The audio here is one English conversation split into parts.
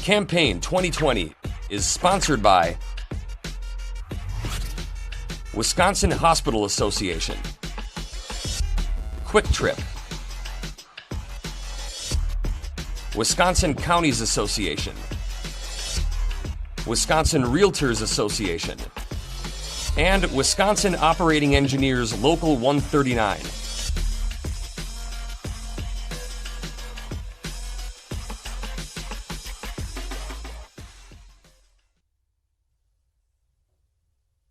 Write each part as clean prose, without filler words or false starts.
Campaign 2020 is sponsored by Wisconsin Hospital Association, Quick Trip, Wisconsin Counties Association, Wisconsin Realtors Association, and Wisconsin Operating Engineers Local 139.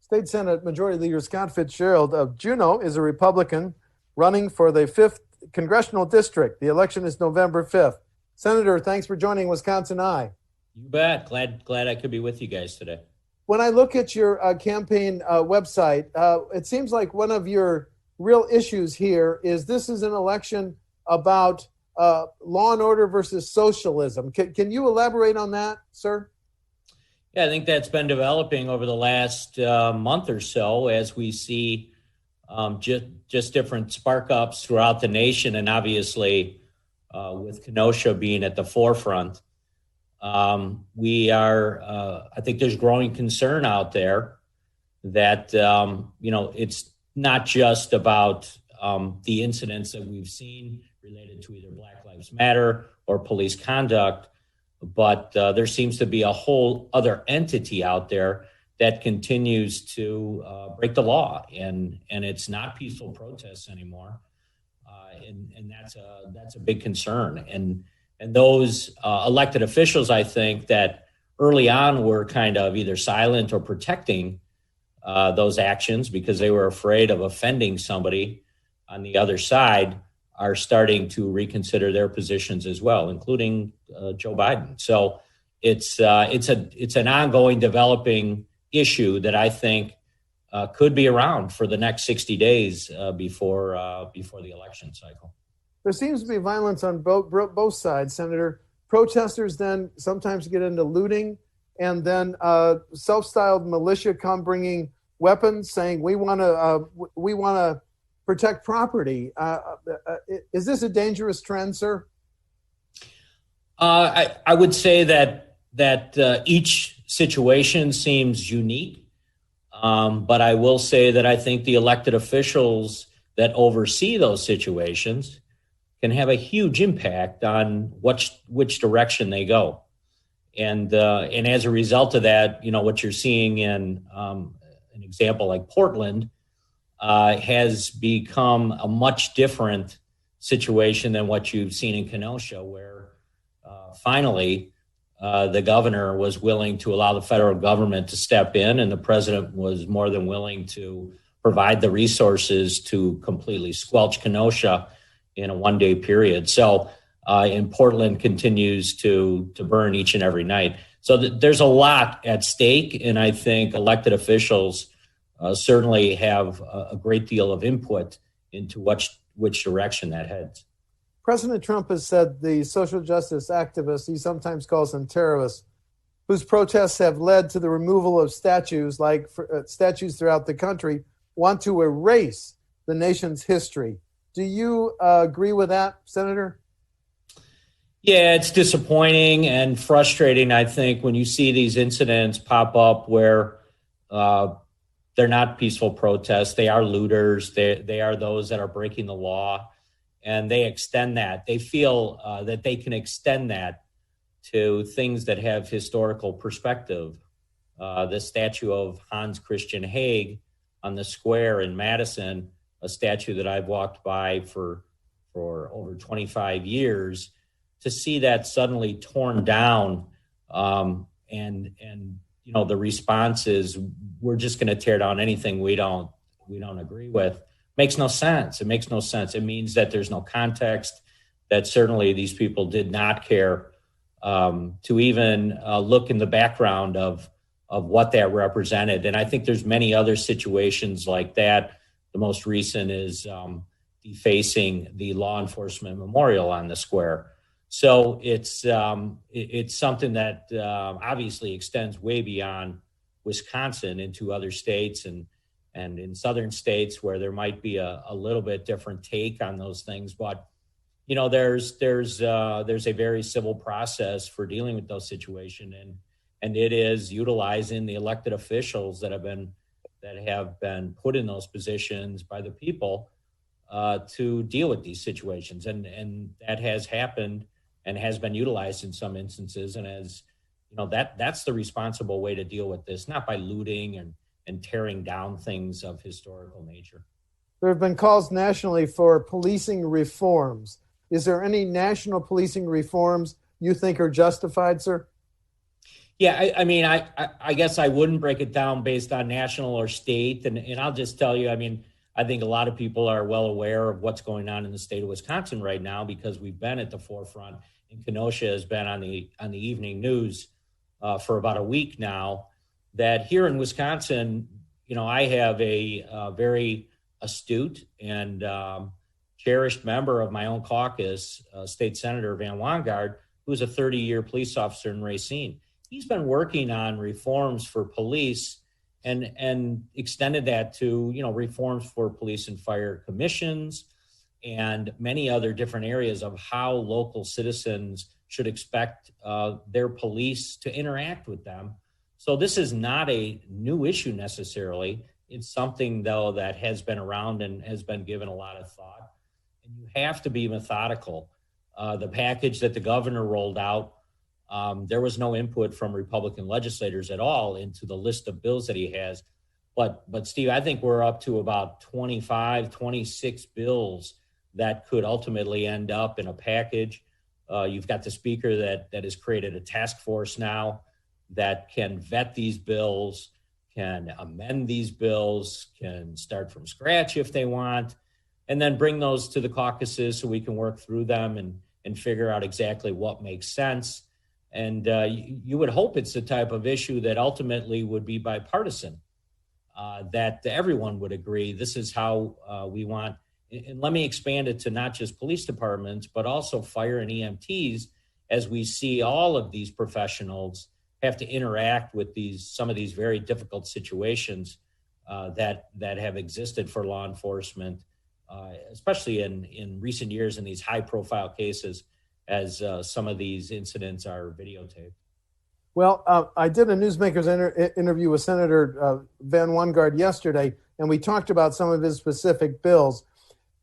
State Senate Majority Leader Scott Fitzgerald of Juneau is a Republican running for the 5th Congressional District. The election is November 5th. Senator, thanks for joining WisconsinEye. You bet. Glad I could be with you guys today. When I look at your campaign website, it seems like one of your real issues here is this is an election about law and order versus socialism. Can you elaborate on that, sir? Yeah, I think that's been developing over the last month or so as we see just different spark ups throughout the nation, and obviously with Kenosha being at the forefront. I think there's growing concern out there that, it's not just about the incidents that we've seen related to either Black Lives Matter or police conduct, but there seems to be a whole other entity out there that continues to break the law, and it's not peaceful protests anymore, and that's a big concern. And those elected officials, I think, that early on were kind of either silent or protecting those actions because they were afraid of offending somebody on the other side, are starting to reconsider their positions as well, including Joe Biden. So it's an ongoing developing issue that I think could be around for the next 60 days before the election cycle. There seems to be violence on both sides, Senator. Protesters then sometimes get into looting, and then self-styled militia come bringing weapons, saying we want to protect property. Is this a dangerous trend, sir? I would say that each situation seems unique, but I will say that I think the elected officials that oversee those situations can have a huge impact on which direction they go, and as a result of that, what you're seeing in an example like Portland has become a much different situation than what you've seen in Kenosha, where finally the governor was willing to allow the federal government to step in, and the president was more than willing to provide the resources to completely squelch Kenosha in a one-day period. So in Portland continues to burn each and every night. So there's a lot at stake, and I think elected officials certainly have a great deal of input into which direction that heads. President Trump has said the social justice activists, he sometimes calls them terrorists, whose protests have led to the removal of statues statues throughout the country, want to erase the nation's history. Do you agree with that, Senator? Yeah, it's disappointing and frustrating, I think, when you see these incidents pop up where they're not peaceful protests. They are looters. They are those that are breaking the law, and they extend that. They feel that they can extend that to things that have historical perspective. The statue of Hans Christian Haig on the square in Madison, a statue that I've walked by for over 25 years, to see that suddenly torn down, and the response is, we're just going to tear down anything we don't agree with, makes no sense. It makes no sense. It means that there's no context, that certainly these people did not care to even look in the background of what that represented. And I think there's many other situations like that. The most recent is defacing the law enforcement memorial on the square. So it's something that obviously extends way beyond Wisconsin into other states and in southern states where there might be a little bit different take on those things. But there's a very civil process for dealing with those situations, and it is utilizing the elected officials that have been put in those positions by the people to deal with these situations, and that has happened and has been utilized in some instances, and as that's the responsible way to deal with this, not by looting and tearing down things of historical nature. There have been calls nationally for policing reforms. Is there any national policing reforms you think are justified, sir? Yeah, I guess I wouldn't break it down based on national or state. And I'll just tell you, I think a lot of people are well aware of what's going on in the state of Wisconsin right now because we've been at the forefront. And Kenosha has been on the evening news for about a week now. That here in Wisconsin, I have a very astute and cherished member of my own caucus, State Senator Van Wanggaard, who's a 30-year police officer in Racine. He's been working on reforms for police and extended that to, reforms for police and fire commissions and many other different areas of how local citizens should expect their police to interact with them. So this is not a new issue necessarily. It's something, though, that has been around and has been given a lot of thought. And you have to be methodical. The package that the governor rolled out, there was no input from Republican legislators at all into the list of bills that he has. But Steve, I think we're up to about 25, 26 bills that could ultimately end up in a package. You've got the speaker that has created a task force now that can vet these bills, can amend these bills, can start from scratch if they want, and then bring those to the caucuses so we can work through them and figure out exactly what makes sense. And you would hope it's the type of issue that ultimately would be bipartisan, that everyone would agree this is how we want. And let me expand it to not just police departments, but also fire and EMTs, as we see all of these professionals have to interact with some of these very difficult situations that have existed for law enforcement, especially in recent years in these high-profile cases, as some of these incidents are videotaped. Well, I did a Newsmakers interview with Senator Van Wanggaard yesterday, and we talked about some of his specific bills.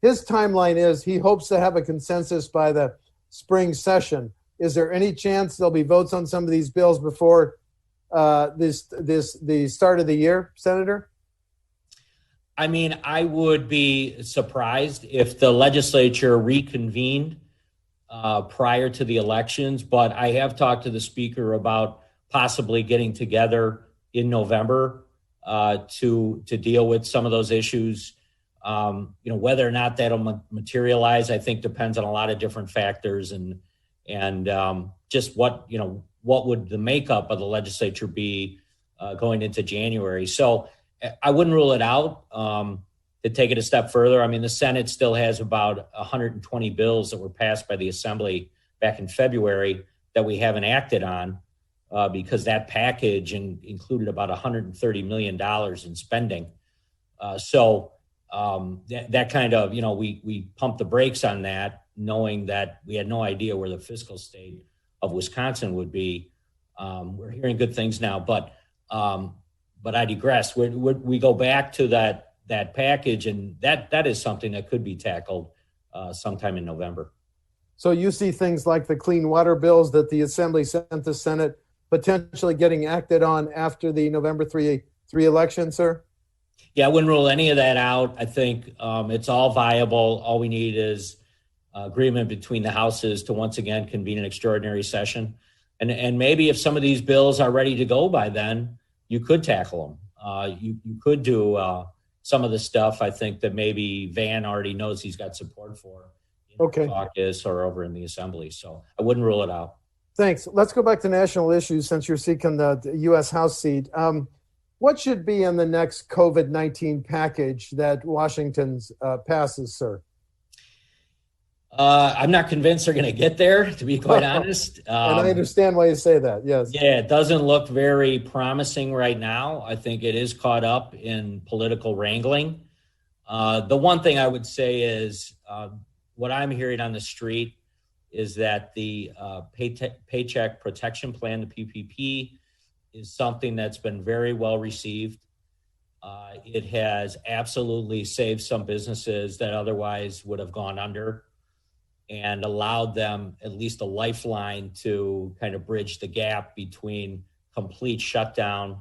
His timeline is he hopes to have a consensus by the spring session. Is there any chance there'll be votes on some of these bills before the start of the year, Senator? I would be surprised if the legislature reconvened prior to the elections, but I have talked to the speaker about possibly getting together in November to deal with some of those issues. Whether or not that'll materialize, I think depends on a lot of different factors and just what would the makeup of the legislature be going into January. So I wouldn't rule it out. To take it a step further, the Senate still has about 120 bills that were passed by the Assembly back in February that we haven't acted on because that package included about $130 million in spending. So that kind of, we pumped the brakes on that, knowing that we had no idea where the fiscal state of Wisconsin would be. We're hearing good things now, but I digress. We go back to that package, and that is something that could be tackled sometime in November. So you see things like the clean water bills that the Assembly sent the Senate potentially getting acted on after the November 3 election, sir? Yeah, I wouldn't rule any of that out. I think it's all viable. All we need is agreement between the houses to once again convene an extraordinary session. And maybe if some of these bills are ready to go by then, you could tackle them. You could do some of the stuff I think that maybe Van already knows he's got support for in the caucus or over in the Assembly. So I wouldn't rule it out. Thanks. Let's go back to national issues since you're seeking the U.S. House seat. What should be in the next COVID-19 package that Washington passes, sir? I'm not convinced they're going to get there, to be quite honest. And I understand why you say that, yes. Yeah, it doesn't look very promising right now. I think it is caught up in political wrangling. The one thing I would say is what I'm hearing on the street is that the Paycheck Protection Plan, the PPP, is something that's been very well received. It has absolutely saved some businesses that otherwise would have gone under and allowed them at least a lifeline to kind of bridge the gap between complete shutdown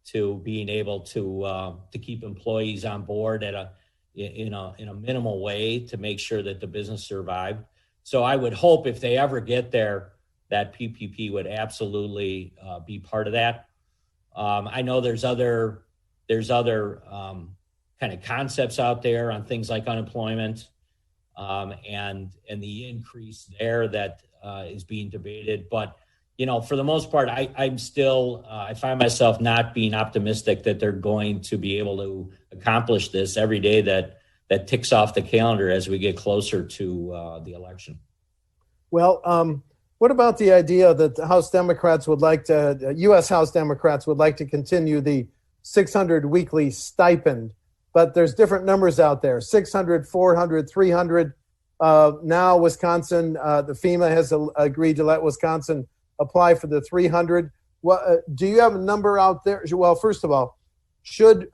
to being able to keep employees on board in a minimal way to make sure that the business survived. So I would hope if they ever get there, that PPP would absolutely be part of that. I know there's other kind of concepts out there on things like unemployment and the increase there that is being debated. But, for the most part, I'm still, I find myself not being optimistic that they're going to be able to accomplish this every day that ticks off the calendar as we get closer to the election. Well, what about the idea that the House Democrats would like to, U.S. House Democrats would like to continue the 600 weekly stipend, but there's different numbers out there, 600, 400, 300. Now Wisconsin, the FEMA has agreed to let Wisconsin apply for the 300. Do you have a number out there? Well, first of all, should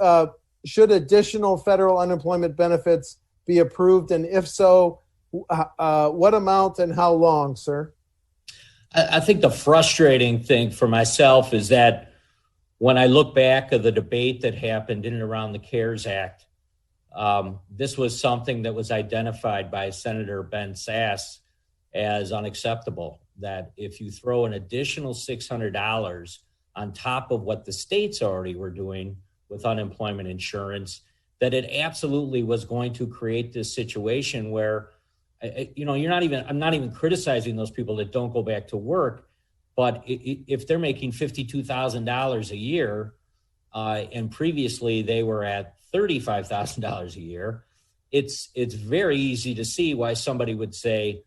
additional federal unemployment benefits be approved? And if so, what amount and how long, sir? I think the frustrating thing for myself is that when I look back at the debate that happened in and around the CARES Act, this was something that was identified by Senator Ben Sasse as unacceptable, that if you throw an additional $600 on top of what the states already were doing with unemployment insurance, that it absolutely was going to create this situation where, I'm not even criticizing those people that don't go back to work, but if they're making $52,000 a year, and previously they were at $35,000 a year, it's very easy to see why somebody would say,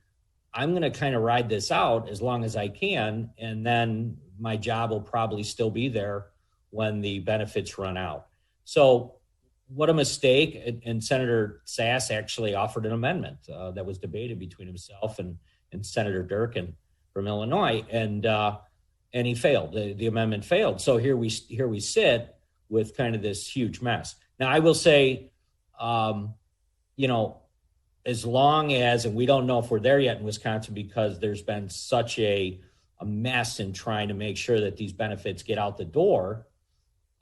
I'm going to kind of ride this out as long as I can, and then my job will probably still be there when the benefits run out. So what a mistake. And Senator Sasse actually offered an amendment that was debated between himself and Senator Durkin from Illinois, and he failed. The amendment failed. So here we sit with kind of this huge mess. Now, I will say, as long as, and we don't know if we're there yet in Wisconsin because there's been such a mess in trying to make sure that these benefits get out the door.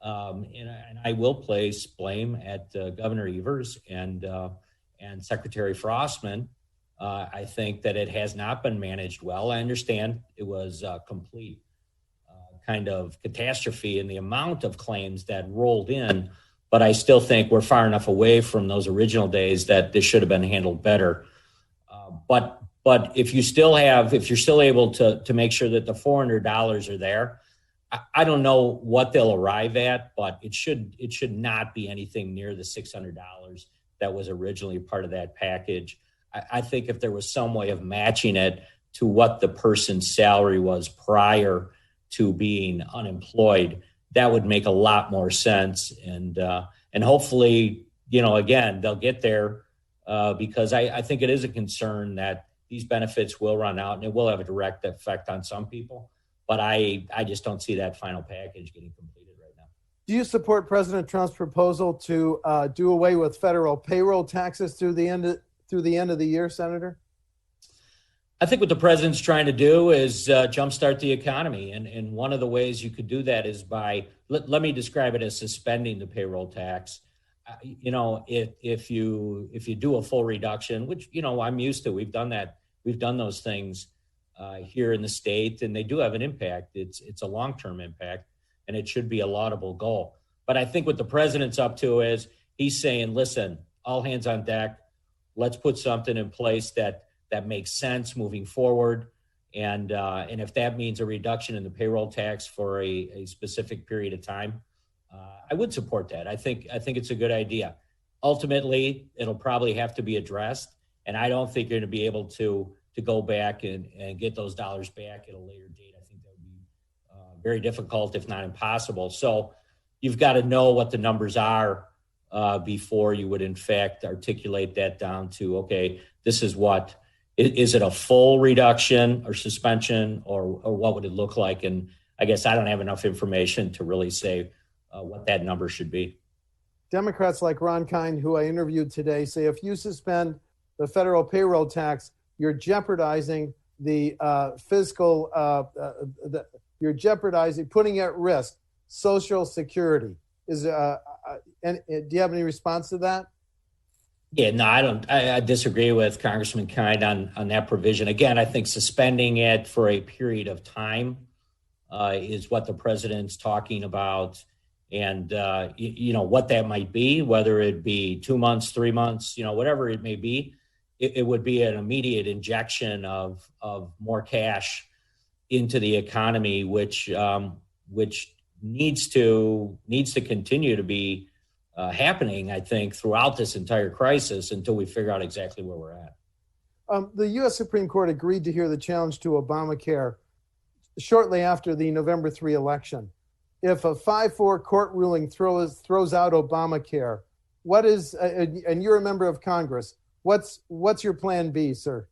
And I will place blame at Governor Evers and Secretary Frostman. I think that it has not been managed well. I understand it was a complete kind of catastrophe in the amount of claims that rolled in, but I still think we're far enough away from those original days that this should have been handled better. But if you're still able to make sure that the $400 are there, I don't know what they'll arrive at, but it should not be anything near the $600 that was originally part of that package. I think if there was some way of matching it to what the person's salary was prior to being unemployed, that would make a lot more sense. And hopefully, again, they'll get there because I think it is a concern that these benefits will run out and it will have a direct effect on some people. But I just don't see that final package getting completed right now. Do you support President Trump's proposal to do away with federal payroll taxes through the end of the year, Senator? I think what the president's trying to do is jumpstart the economy. And one of the ways you could do that is by, let me describe it as suspending the payroll tax. If you do a full reduction, which, I'm used to, we've done that. We've done those things here in the state, and they do have an impact. It's a long-term impact, and it should be a laudable goal. But I think what the president's up to is he's saying, listen, all hands on deck. Let's put something in place that makes sense moving forward. And if that means a reduction in the payroll tax for a specific period of time, I would support that. I think it's a good idea. Ultimately, it'll probably have to be addressed. And I don't think you're going to be able to go back and get those dollars back at a later date. I think that would be very difficult, if not impossible. So you've got to know what the numbers are before you would, in fact, articulate that down to, okay, this is what, is it a full reduction or suspension, or what would it look like? And I guess I don't have enough information to really say what that number should be. Democrats like Ron Kine, who I interviewed today, say if you suspend the federal payroll tax, you're jeopardizing the fiscal, you're jeopardizing, putting at risk Social Security. And do you have any response to that? Yeah, no, I don't. I disagree with Congressman Kind on that provision. Again, I think suspending it for a period of time is what the president's talking about. And, what that might be, whether it be 2 months, 3 months, whatever it may be, it would be an immediate injection of more cash into the economy, which needs to continue to be happening, I think, throughout this entire crisis until we figure out exactly where we're at. The U.S. Supreme Court agreed to hear the challenge to Obamacare shortly after the November 3 election. If a 5-4 court ruling throws out Obamacare, what is, and you're a member of Congress, what's your plan B, sir?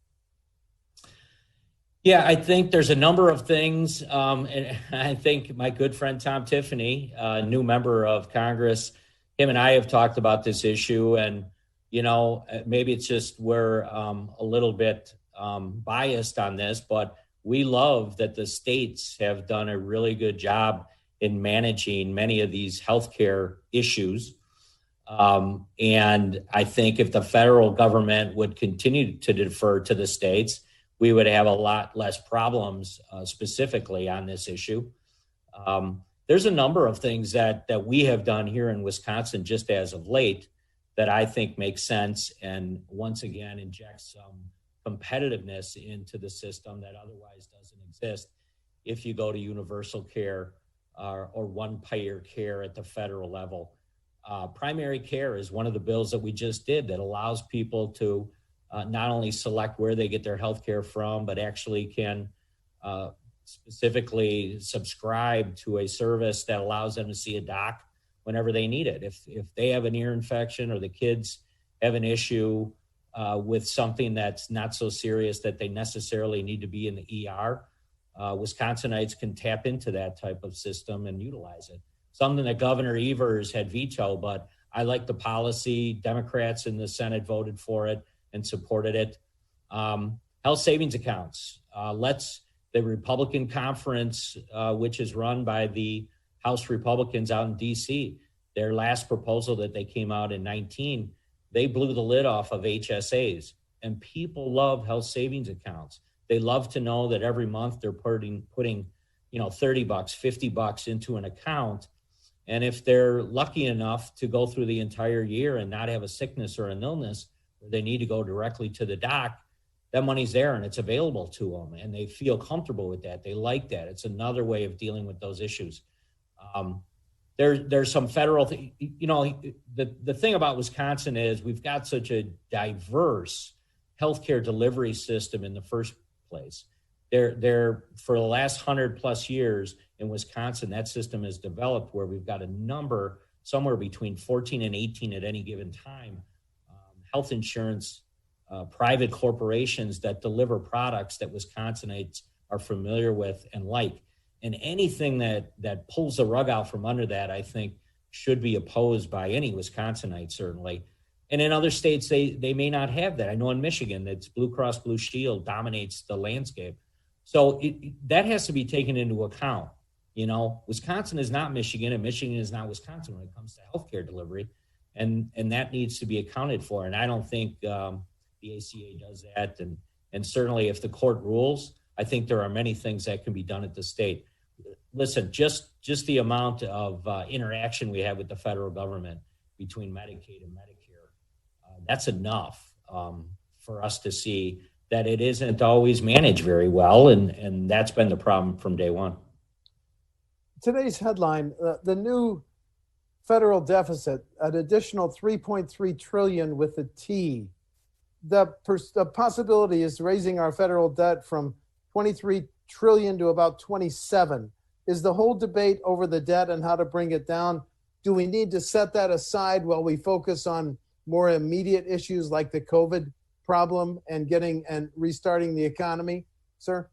Yeah, I think there's a number of things. And I think my good friend Tom Tiffany, a new member of Congress, him and I have talked about this issue. And, maybe it's just we're a little bit biased on this, but we love that the states have done a really good job in managing many of these healthcare issues. And I think if the federal government would continue to defer to the states, we would have a lot less problems specifically on this issue. There's a number of things that we have done here in Wisconsin just as of late that I think makes sense and once again injects some competitiveness into the system that otherwise doesn't exist if you go to universal care or one-payer care at the federal level. Primary care is one of the bills that we just did that allows people to not only select where they get their health care from, but actually can specifically subscribe to a service that allows them to see a doc whenever they need it. If they have an ear infection or the kids have an issue with something that's not so serious that they necessarily need to be in the ER, Wisconsinites can tap into that type of system and utilize it. Something that Governor Evers had vetoed, but I like the policy. Democrats in the Senate voted for it and supported it. Health savings accounts. The Republican conference, which is run by the House Republicans out in D.C., their last proposal that they came out in 19, they blew the lid off of HSAs. And people love health savings accounts. They love to know that every month they're putting $30, $50 into an account. And if they're lucky enough to go through the entire year and not have a sickness or an illness, where they need to go directly to the doc, that money's there and it's available to them. And they feel comfortable with that. They like that. It's another way of dealing with those issues. There's some federal, the thing about Wisconsin is we've got such a diverse healthcare delivery system in the first place. There for the last 100 plus years in Wisconsin, that system has developed where we've got a number, somewhere between 14 and 18 at any given time, health insurance, private corporations that deliver products that Wisconsinites are familiar with and like. And anything that pulls the rug out from under that, I think, should be opposed by any Wisconsinite, certainly. And in other states, they may not have that. I know in Michigan, that's Blue Cross Blue Shield dominates the landscape. So that has to be taken into account. Wisconsin is not Michigan, and Michigan is not Wisconsin when it comes to healthcare delivery. And that needs to be accounted for. And I don't think the ACA does that. And certainly if the court rules, I think there are many things that can be done at the state. Listen, just the amount of interaction we have with the federal government between Medicaid and Medicare, that's enough for us to see that it isn't always managed very well. And that's been the problem from day one. Today's headline, the new federal deficit, an additional 3.3 trillion with a T. The possibility is raising our federal debt from 23 trillion to about 27. Is the whole debate over the debt and how to bring it down? Do we need to set that aside while we focus on more immediate issues like the COVID problem and restarting the economy, sir?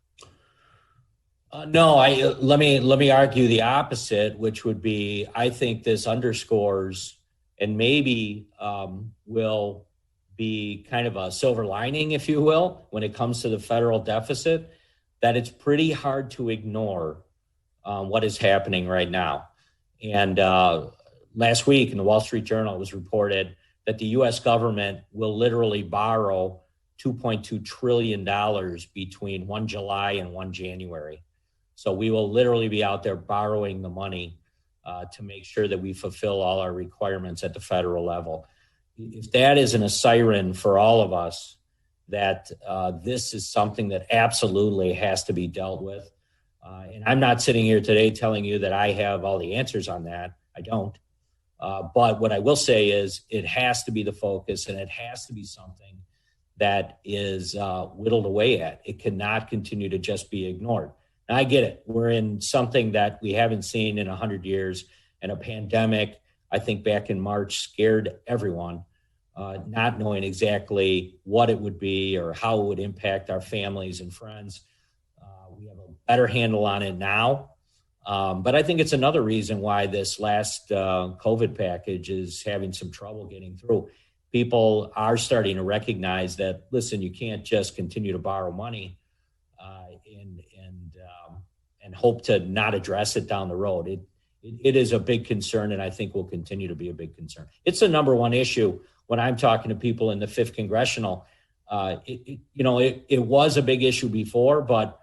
No, let me argue the opposite, which would be I think this underscores and maybe will be kind of a silver lining, if you will, when it comes to the federal deficit, that it's pretty hard to ignore what is happening right now. And last week in the Wall Street Journal, it was reported that the U.S. government will literally borrow $2.2 trillion between 1 July and 1 January. So we will literally be out there borrowing the money to make sure that we fulfill all our requirements at the federal level. If that isn't a siren for all of us, that this is something that absolutely has to be dealt with. And I'm not sitting here today telling you that I have all the answers on that. I don't. But what I will say is it has to be the focus, and it has to be something that is whittled away at. It cannot continue to just be ignored. Now, I get it. We're in something that we haven't seen in 100 years, and a pandemic, I think back in March, scared everyone, not knowing exactly what it would be or how it would impact our families and friends. We have a better handle on it now. But I think it's another reason why this last COVID package is having some trouble getting through. People are starting to recognize that, listen, you can't just continue to borrow money and hope to not address it down the road. It is a big concern, and I think will continue to be a big concern. It's the number one issue when I'm talking to people in the 5th Congressional. It was a big issue before, but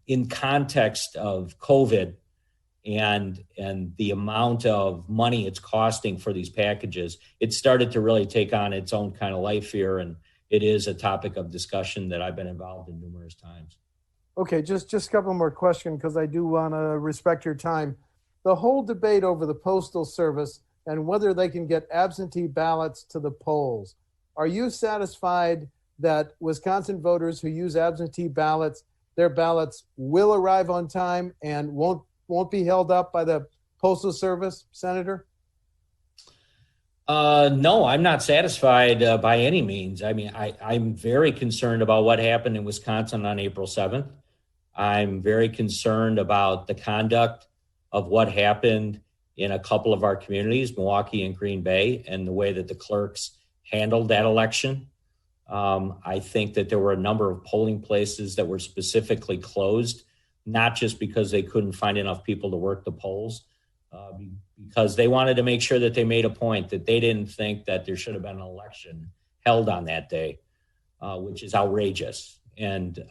in context of COVID and the amount of money it's costing for these packages, it started to really take on its own kind of life here, and it is a topic of discussion that I've been involved in numerous times. Okay, just a couple more questions because I do want to respect your time. The whole debate over the Postal Service and whether they can get absentee ballots to the polls. Are you satisfied that Wisconsin voters who use absentee ballots, their ballots will arrive on time and won't be held up by the Postal Service, Senator? No, I'm not satisfied by any means. I mean, I'm very concerned about what happened in Wisconsin on April 7th. I'm very concerned about the conduct of what happened in a couple of our communities, Milwaukee and Green Bay, and the way that the clerks handled that election. I think that there were a number of polling places that were specifically closed, not just because they couldn't find enough people to work the polls, because they wanted to make sure that they made a point that they didn't think that there should have been an election held on that day, which is outrageous. And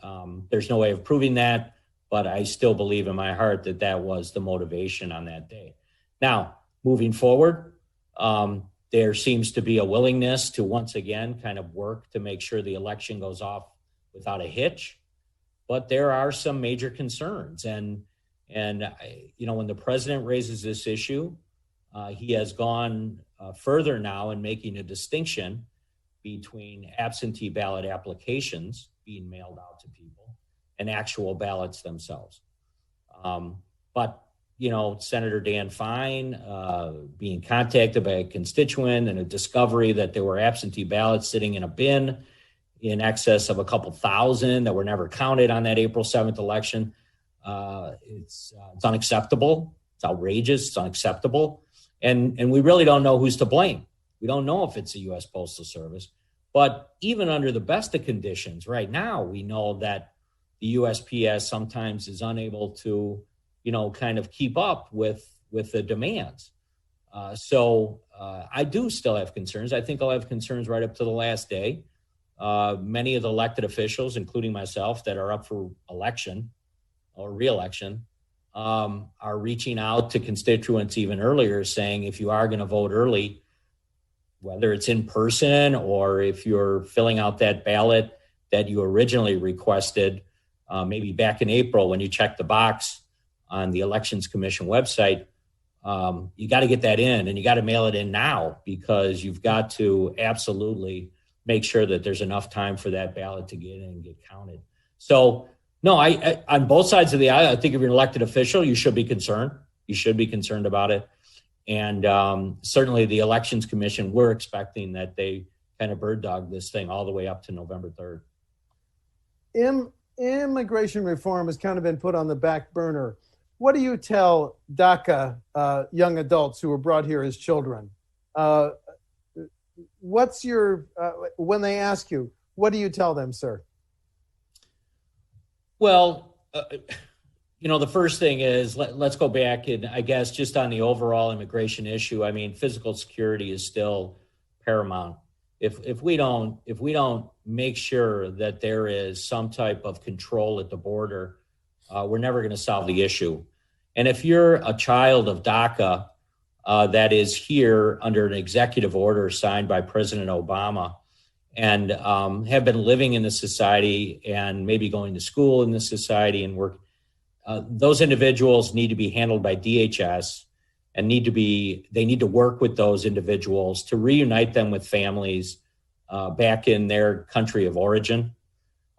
there's no way of proving that, but I still believe in my heart that that was the motivation on that day. Now, moving forward, there seems to be a willingness to once again kind of work to make sure the election goes off without a hitch. But there are some major concerns. And when the president raises this issue, he has gone further now in making a distinction between absentee ballot applications being mailed out to people and actual ballots themselves. But Senator Dan Fine being contacted by a constituent and a discovery that there were absentee ballots sitting in a bin in excess of a couple thousand that were never counted on that April 7th election. It's unacceptable. It's outrageous. It's unacceptable. And we really don't know who's to blame. We don't know if it's the U.S. Postal Service. But even under the best of conditions right now, we know that the USPS sometimes is unable to kind of keep up with the demands. So I do still have concerns. I think I'll have concerns right up to the last day. Many of the elected officials, including myself, that are up for election or re-election, are reaching out to constituents even earlier saying, if you are going to vote early, whether it's in person or if you're filling out that ballot that you originally requested, maybe back in April when you checked the box on the Elections Commission website, you got to get that in, and you got to mail it in now, because you've got to absolutely make sure that there's enough time for that ballot to get in and get counted. So, no, I on both sides of the aisle, I think if you're an elected official, you should be concerned. You should be concerned about it. And certainly the Elections Commission, we're expecting that they kind of bird dog this thing all the way up to November 3rd. Immigration reform has kind of been put on the back burner. What do you tell DACA young adults who were brought here as children? What's your, when they ask you, what do you tell them, sir? Well, the first thing is let's go back and I guess just on the overall immigration issue. I mean, physical security is still paramount. If we don't make sure that there is some type of control at the border, we're never going to solve the issue. And if you're a child of DACA that is here under an executive order signed by President Obama and have been living in the society and maybe going to school in the society and work, those individuals need to be handled by DHS and they need to work with those individuals to reunite them with families back in their country of origin.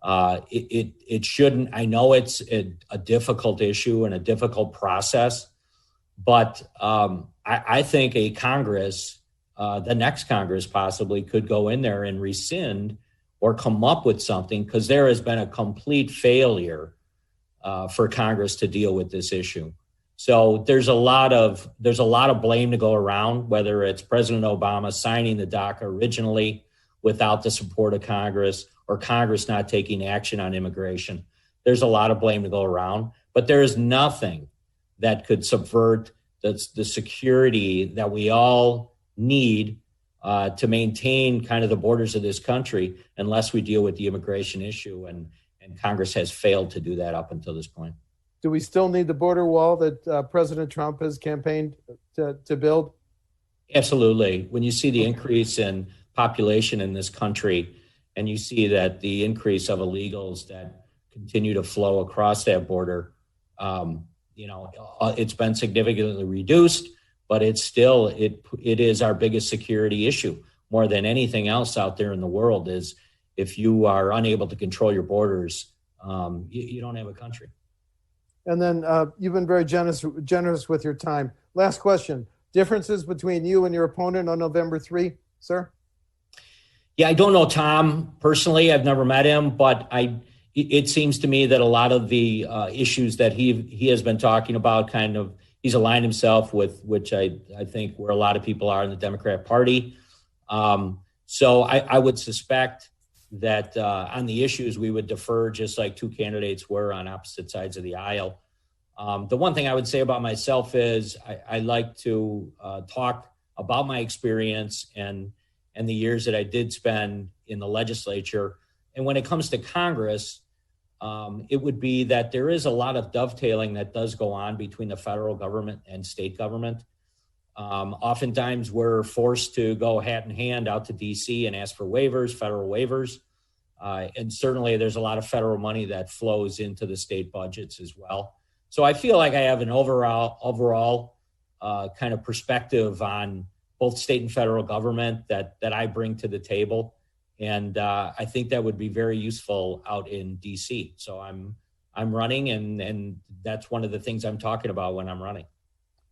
It shouldn't, I know it's a difficult issue and a difficult process, but I think a Congress, the next Congress possibly could go in there and rescind or come up with something, because there has been a complete failure for Congress to deal with this issue. So there's a lot of blame to go around, whether it's President Obama signing the DACA originally without the support of Congress or Congress not taking action on immigration. There's a lot of blame to go around, but there is nothing that could subvert the security that we all need to maintain kind of the borders of this country unless we deal with the immigration issue. And Congress has failed to do that up until this point. Do we still need the border wall that President Trump has campaigned to build? Absolutely. When you see the increase in population in this country and you see that the increase of illegals that continue to flow across that border, it's been significantly reduced, but it's still, it is our biggest security issue more than anything else out there in the world. Is if you are unable to control your borders, you don't have a country. And then you've been very generous with your time. Last question. Differences between you and your opponent on November 3, sir? Yeah, I don't know Tom personally. I've never met him, but it seems to me that a lot of the issues that he has been talking about, kind of, he's aligned himself with, which I think where a lot of people are in the Democrat Party. So I would suspect that on the issues we would defer, just like two candidates were on opposite sides of the aisle. The one thing I would say about myself is I like to talk about my experience and the years that I did spend in the legislature. And when it comes to Congress, it would be that there is a lot of dovetailing that does go on between the federal government and state government. Oftentimes we're forced to go hat in hand out to DC and ask for waivers, federal waivers. And certainly there's a lot of federal money that flows into the state budgets as well. So I feel like I have an overall kind of perspective on both state and federal government that I bring to the table. And I think that would be very useful out in DC. So I'm running, and that's one of the things I'm talking about when I'm running.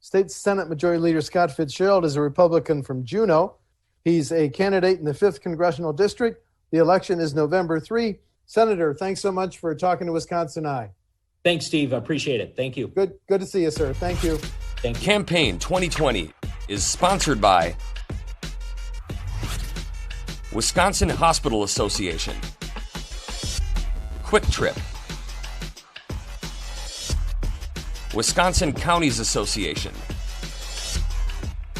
State Senate Majority Leader Scott Fitzgerald is a Republican from Juneau. He's a candidate in the 5th Congressional District. The election is November 3. Senator, thanks so much for talking to WisconsinEye. Thanks, Steve. I appreciate it. Thank you. Good to see you, sir. Thank you. Thank you. Campaign 2020 is sponsored by Wisconsin Hospital Association, Quick Trip, Wisconsin Counties Association,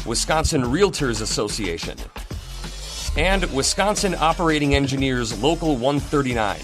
Wisconsin Realtors Association, and Wisconsin Operating Engineers Local 139.